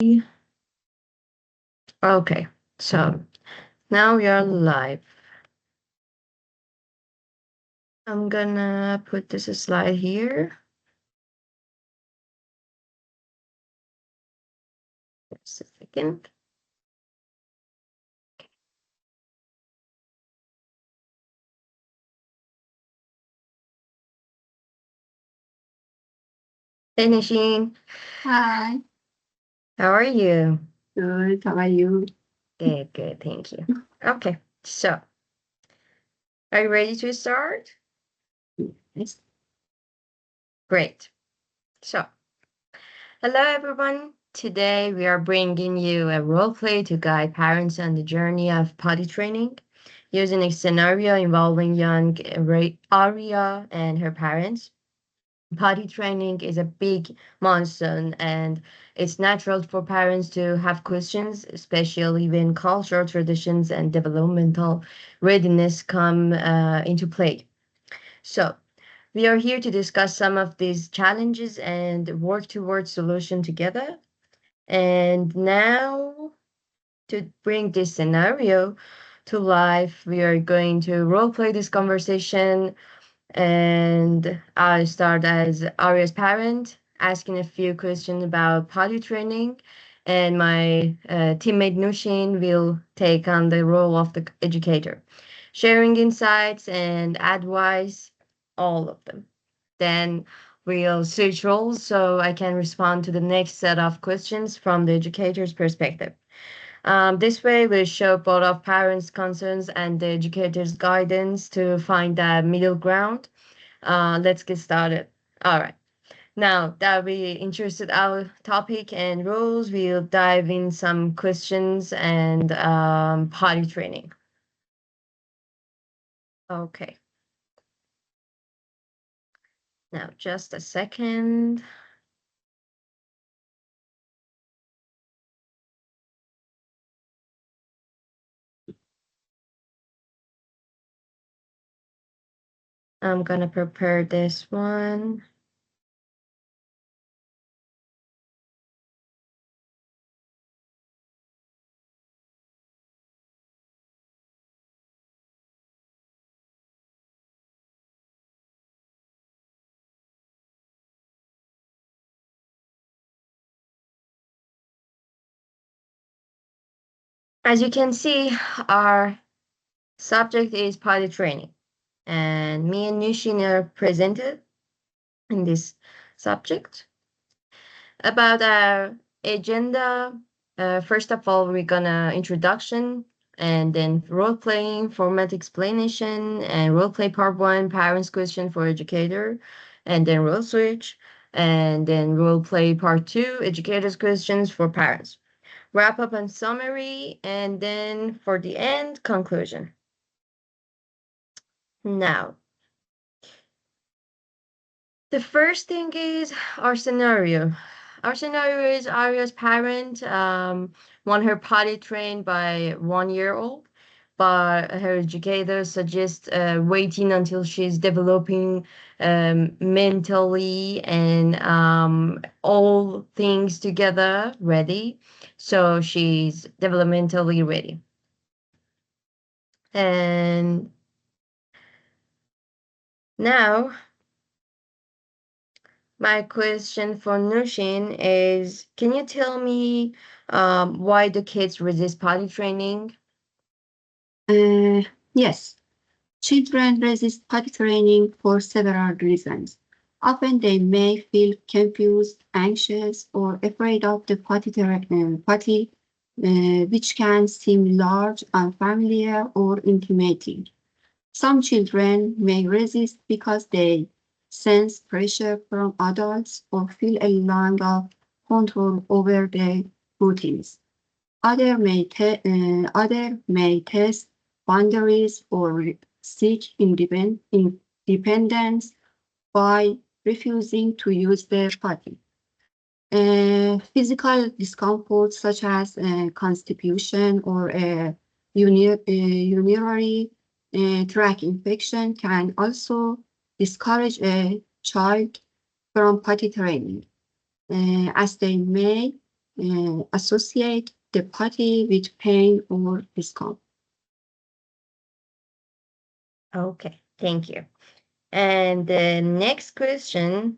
Okay, so now we are live. I'm gonna put this slide here. Just a second. Hey, Nisheen. Hi, How are you? good. How are you? Good, good. Thank you. Okay, so are you ready to start? Yes. Great. So, hello, everyone. Today we are bringing you a role play to guide parents on the journey of potty training using a scenario involving young Aria and her parents. Potty training is a big milestone, and it's natural for parents to have questions, especially when cultural traditions and developmental readiness come into play. So, we are here to discuss some of these challenges and work towards solution together. And now, to bring this scenario to life, we are going to role play this conversation, and I'll start as Arya's parent, asking a few questions about potty training, and my teammate Nushin will take on the role of the educator, sharing insights and advice, all of them. Then we'll switch roles so I can respond to the next set of questions from the educator's perspective. This way, we show both of parents' concerns and the educator's guidance to find that middle ground. Let's get started. All right. Now that we introduced our topic and rules, we'll dive in some questions and potty training. Okay. Now, just a second. I'm gonna prepare this one. As you can see, our subject is potty training, and me and Nushin are presented in this subject. About our agenda, first of all, we're gonna introduction and then role playing, format explanation, and role play part one, parents question for educator, and then role switch, and then role play part two, educators questions for parents. Wrap up and summary, and then for the end, conclusion. Now, the first thing is our scenario. Our scenario is Arya's parent want her potty trained by 1 year old, but her educator suggests waiting until she's developing mentally and all things together ready. So she's developmentally ready. And now my question for Nushin is, can you tell me why do kids resist potty training? Uh, yes, children resist potty training for several reasons. Often they may feel confused, anxious, or afraid of the potty, which can seem large, unfamiliar, or intimidating. Some children may resist because they sense pressure from adults or feel a lack of control over their routines. Other may test boundaries or seek independence by refusing to use their body. Physical discomfort such as constipation or a urinary tract infection can also discourage a child from potty training, as they may associate the potty with pain or discomfort. Okay, thank you. And the next question,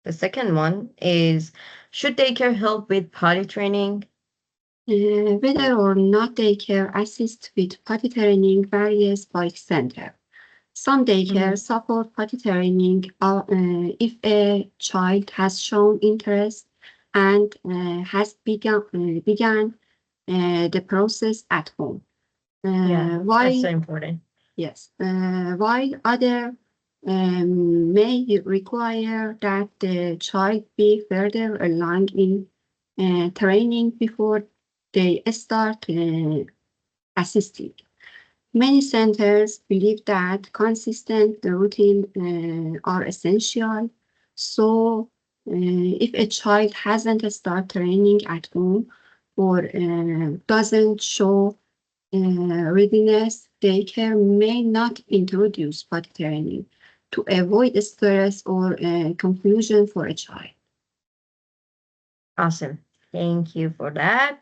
the second one is, should daycare help with potty training? Whether or not daycare assists with potty training varies by center. Some daycare Mhm. support potty training if a child has shown interest and has began the process at home. Yeah, that's so While important. Yes, while other may require that the child be further along in training before they start assisting. Many centers believe that consistent routine are essential. So, if a child hasn't started training at home or doesn't show readiness, daycare may not introduce potty training to avoid stress or confusion for a child. Awesome. Thank you for that.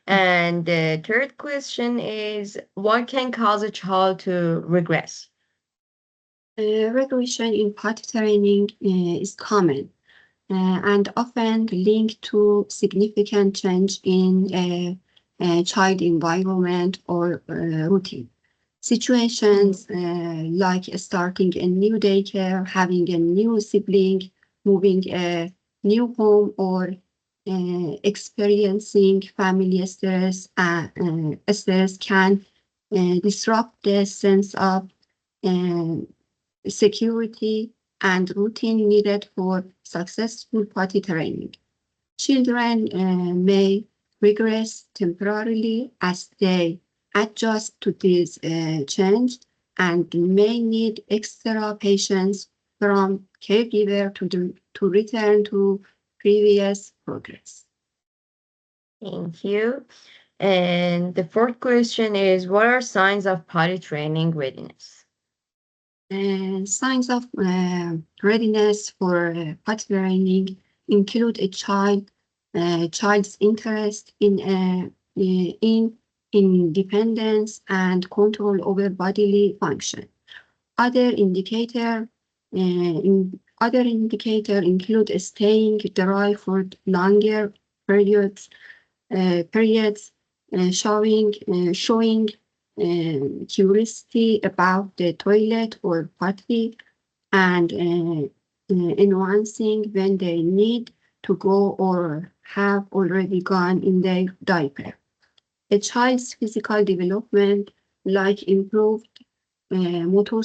And the third question is, what can cause a child to regress? Regression in potty training is common and often linked to significant change in a child environment or routine. Mhm. Situations like starting a new daycare, having a new sibling, moving a new home, or experiencing family stress can disrupt the sense of uh, security and routine needed for successful potty training. Children may regress temporarily as they adjust to this change and may need extra patience from caregiver to return to previous progress. Thank you. And the fourth question is, what are signs of potty training readiness? Signs of readiness for potty training include a child's interest in independence and control over bodily function. Other indicator other indicator include staying dry for longer periods, showing curiosity about the toilet or potty, and nuancing when they need to go or have already gone in their diaper. A child's physical development, like improved motor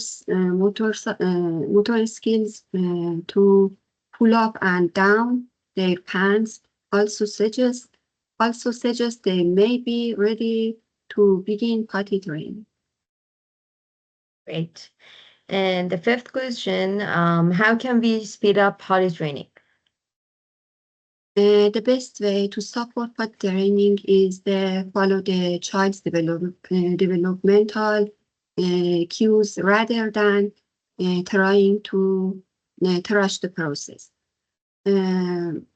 skills to pull up and down their pants, also suggest they may be ready to begin potty training. Great. And the fifth question, how can we speed up potty training? The best way to support potty training is to follow the child's developmental cues rather than trying to rush the process. Um,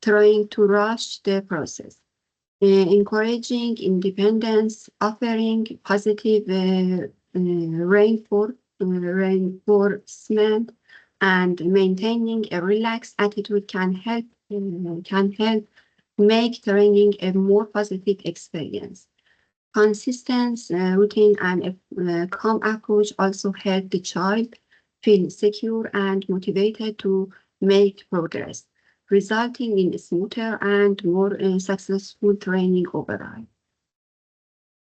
Trying to rush the process. Encouraging independence, offering positive reinforcement, and maintaining a relaxed attitude can help make training a more positive experience. Consistent routine and a calm approach also help the child feel secure and motivated to make progress, resulting in smoother and more successful training overall.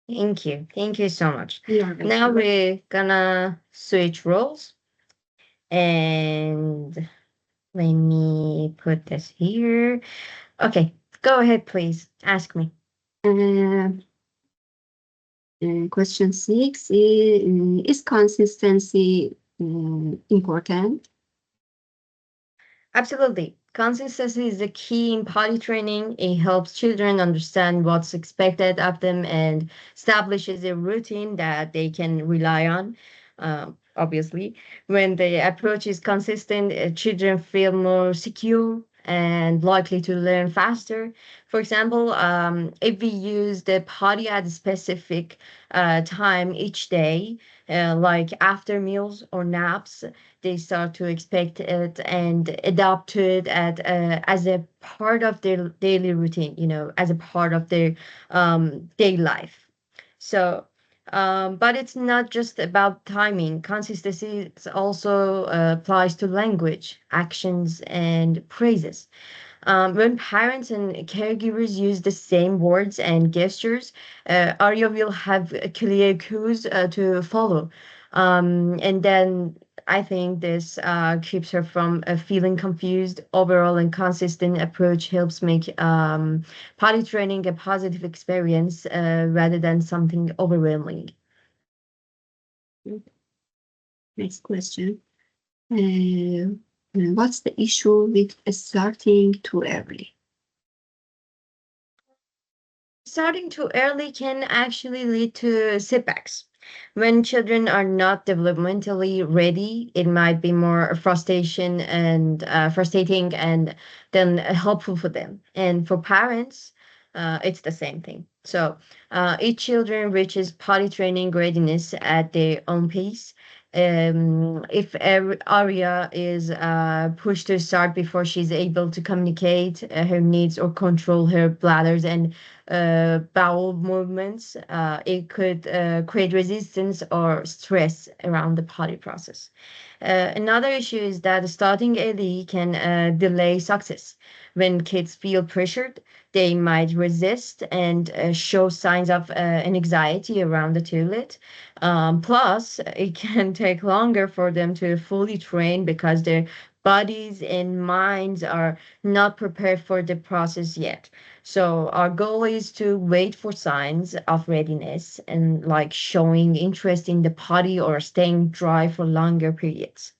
Thank you. Thank you so much. You are Now welcome. we're gonna switch roles and let me put this here. Okay, go ahead, please. Ask me. Uh, Question six is consistency important? Absolutely. Consistency is the key in potty training. It helps children understand what's expected of them and establishes a routine that they can rely on. Obviously, when the approach is consistent, children feel more secure and likely to learn faster. For example, if we use the potty at a specific time each day, like after meals or naps, they start to expect it and adopt to it as a part of their daily routine, as a part of their daily life. So, but it's not just about timing. Consistency also applies to language, actions, and phrases. When parents and caregivers use the same words and gestures, Arya will have clear cues to follow. And then I think this keeps her from feeling confused. Overall, and consistent approach helps make potty training a positive experience rather than something overwhelming. Next question. What's the issue with starting too early? Starting too early can actually lead to setbacks. When children are not developmentally ready, it might be more frustration and frustrating and then helpful for them. And for parents, it's the same thing. So each children reaches potty training readiness at their own pace. If Aria is pushed to start before she's able to communicate her needs or control her bladders and bowel movements, it could create resistance or stress around the potty process. Another issue is that starting early can delay success. When kids feel pressured, they might resist and show signs of an anxiety around the toilet. Plus, it can take longer for them to fully train because their bodies and minds are not prepared for the process yet. So our goal is to wait for signs of readiness and like showing interest in the potty or staying dry for longer periods.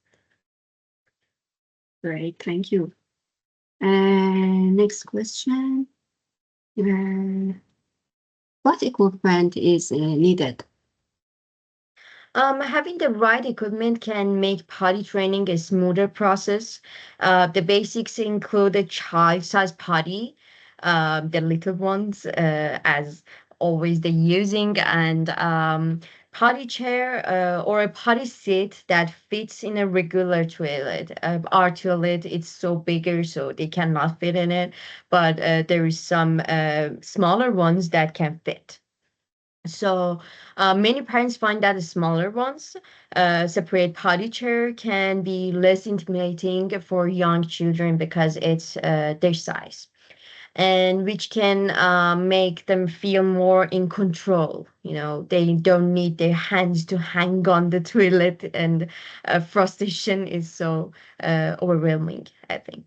Great, thank you. Next question. Uh, what equipment is needed? Having the right equipment can make potty training a smoother process. The basics include a child-sized potty, the little ones, as always they're using, and potty chair or a potty seat that fits in a regular toilet. Our toilet it's so bigger, so they cannot fit in it, but there is some smaller ones that can fit. So many parents find that the smaller ones, separate potty chair can be less intimidating for young children because it's their size, and which can make them feel more in control. They don't need their hands to hang on the toilet, and frustration is so overwhelming, I think.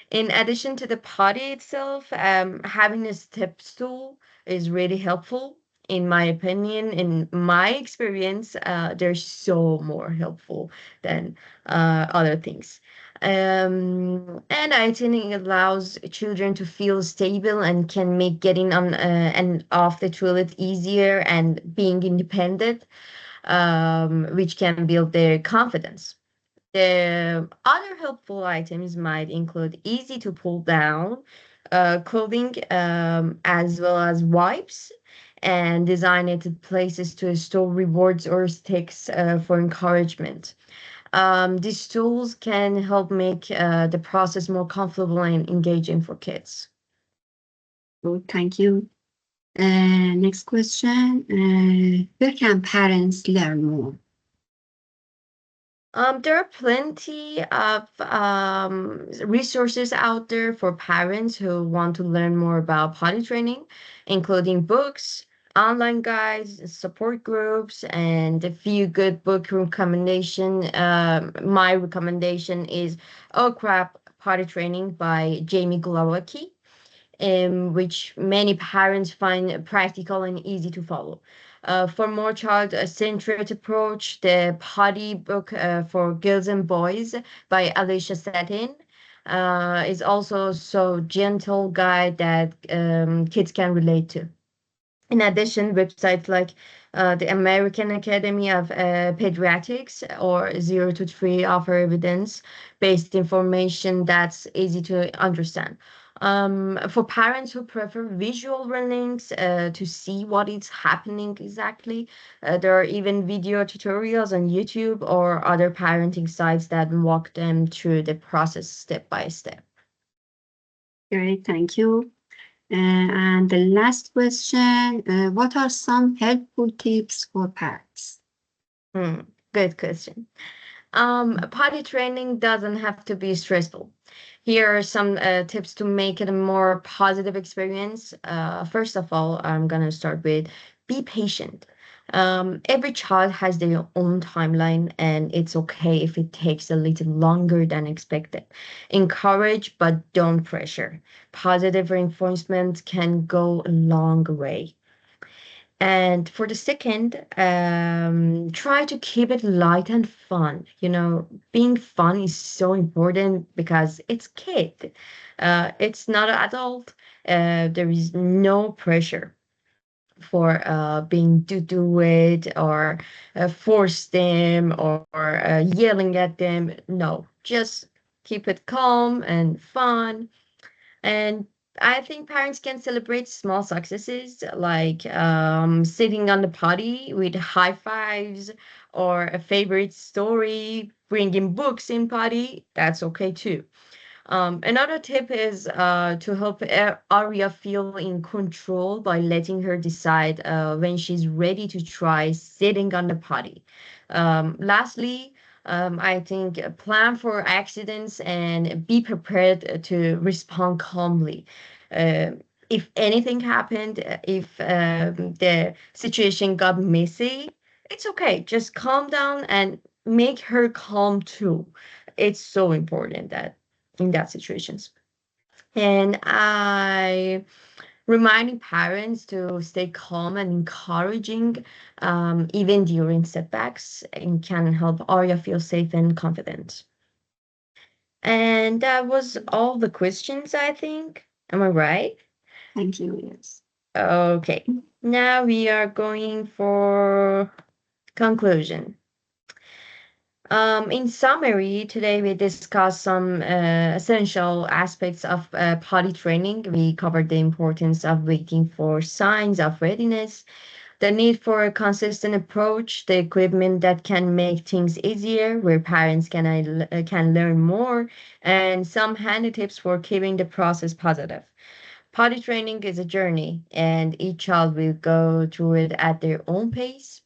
In addition to the potty itself, having a step stool is really helpful. In my opinion, in my experience, they're so more helpful than other things. And I think it allows children to feel stable and can make getting on and off the toilet easier and being independent, which can build their confidence. The other helpful items might include easy to pull down clothing, as well as wipes and designated places to store rewards or sticks for encouragement. These tools can help make the process more comfortable and engaging for kids. Good, thank you. Next question. Where can parents learn more? There are plenty of resources out there for parents who want to learn more about potty training, including books, online guides, support groups, and a few good book recommendation. My recommendation is Oh Crap Potty Training by Jamie Glowacki, which many parents find practical and easy to follow. For more child-centered approach, the Potty book for girls and boys by Alicia Satin is also so gentle guide that kids can relate to. In addition, websites like the American Academy of Pediatrics or 0 to 3 offer evidence-based information that's easy to understand. For parents who prefer visual links to see what is happening exactly, there are even video tutorials on YouTube or other parenting sites that walk them through the process step by step. Great, thank you. And the last question, what are some helpful tips for parents? Hmm, good question. Potty training doesn't have to be stressful. Here are some tips to make it a more positive experience. First of all, I'm gonna start with be patient. Every child has their own timeline, and it's okay if it takes a little longer than expected. Encourage, but don't pressure. Positive reinforcement can go a long way. And for the second, try to keep it light and fun. You know, being fun is so important because it's kid. It's not an adult. There is no pressure for being to do it or force them or yelling at them. No, just keep it calm and fun, and I think parents can celebrate small successes like sitting on the potty with high fives or a favorite story, bringing books in potty. That's okay too. Another tip is to help Aria feel in control by letting her decide when she's ready to try sitting on the potty. Lastly, I think plan for accidents and be prepared to respond calmly. Uh, if anything happened, if the situation got messy, it's okay. Just calm down and make her calm too. It's so important that in that situations. And I reminding parents to stay calm and encouraging even during setbacks and can help Arya feel safe and confident. And that was all the questions, I think. Am I right? Thank you, yes. Okay. Now we are going for conclusion. In summary, today we discussed some essential aspects of potty training. We covered the importance of waiting for signs of readiness, the need for a consistent approach, the equipment that can make things easier, where parents can learn more, and some handy tips for keeping the process positive. Potty training is a journey, and each child will go through it at their own pace.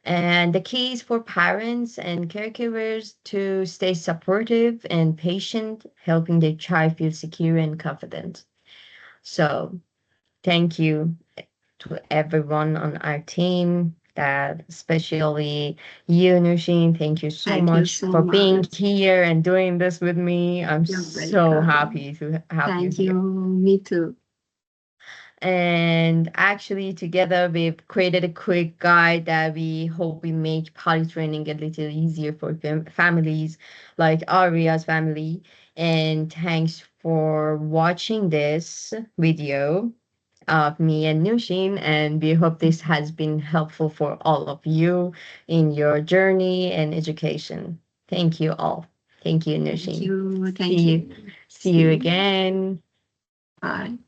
And the key is for parents and caregivers to stay supportive and patient, helping their child feel secure and confident. So, thank you to everyone on our team, that especially you, Nushin. Thank you so Thank you much so for being much. here and doing this with me. I'm You're so welcome. happy to have you Thank you. here. Me too. And actually, together we've created a quick guide that we hope we make potty training a little easier for families like Aria's family. And thanks for watching this video of me and Nushin. And we hope this has been helpful for all of you in your journey and education. Thank you all. Thank you, Thank Nushin. you. See Thank you. you. See See you you. again. Bye.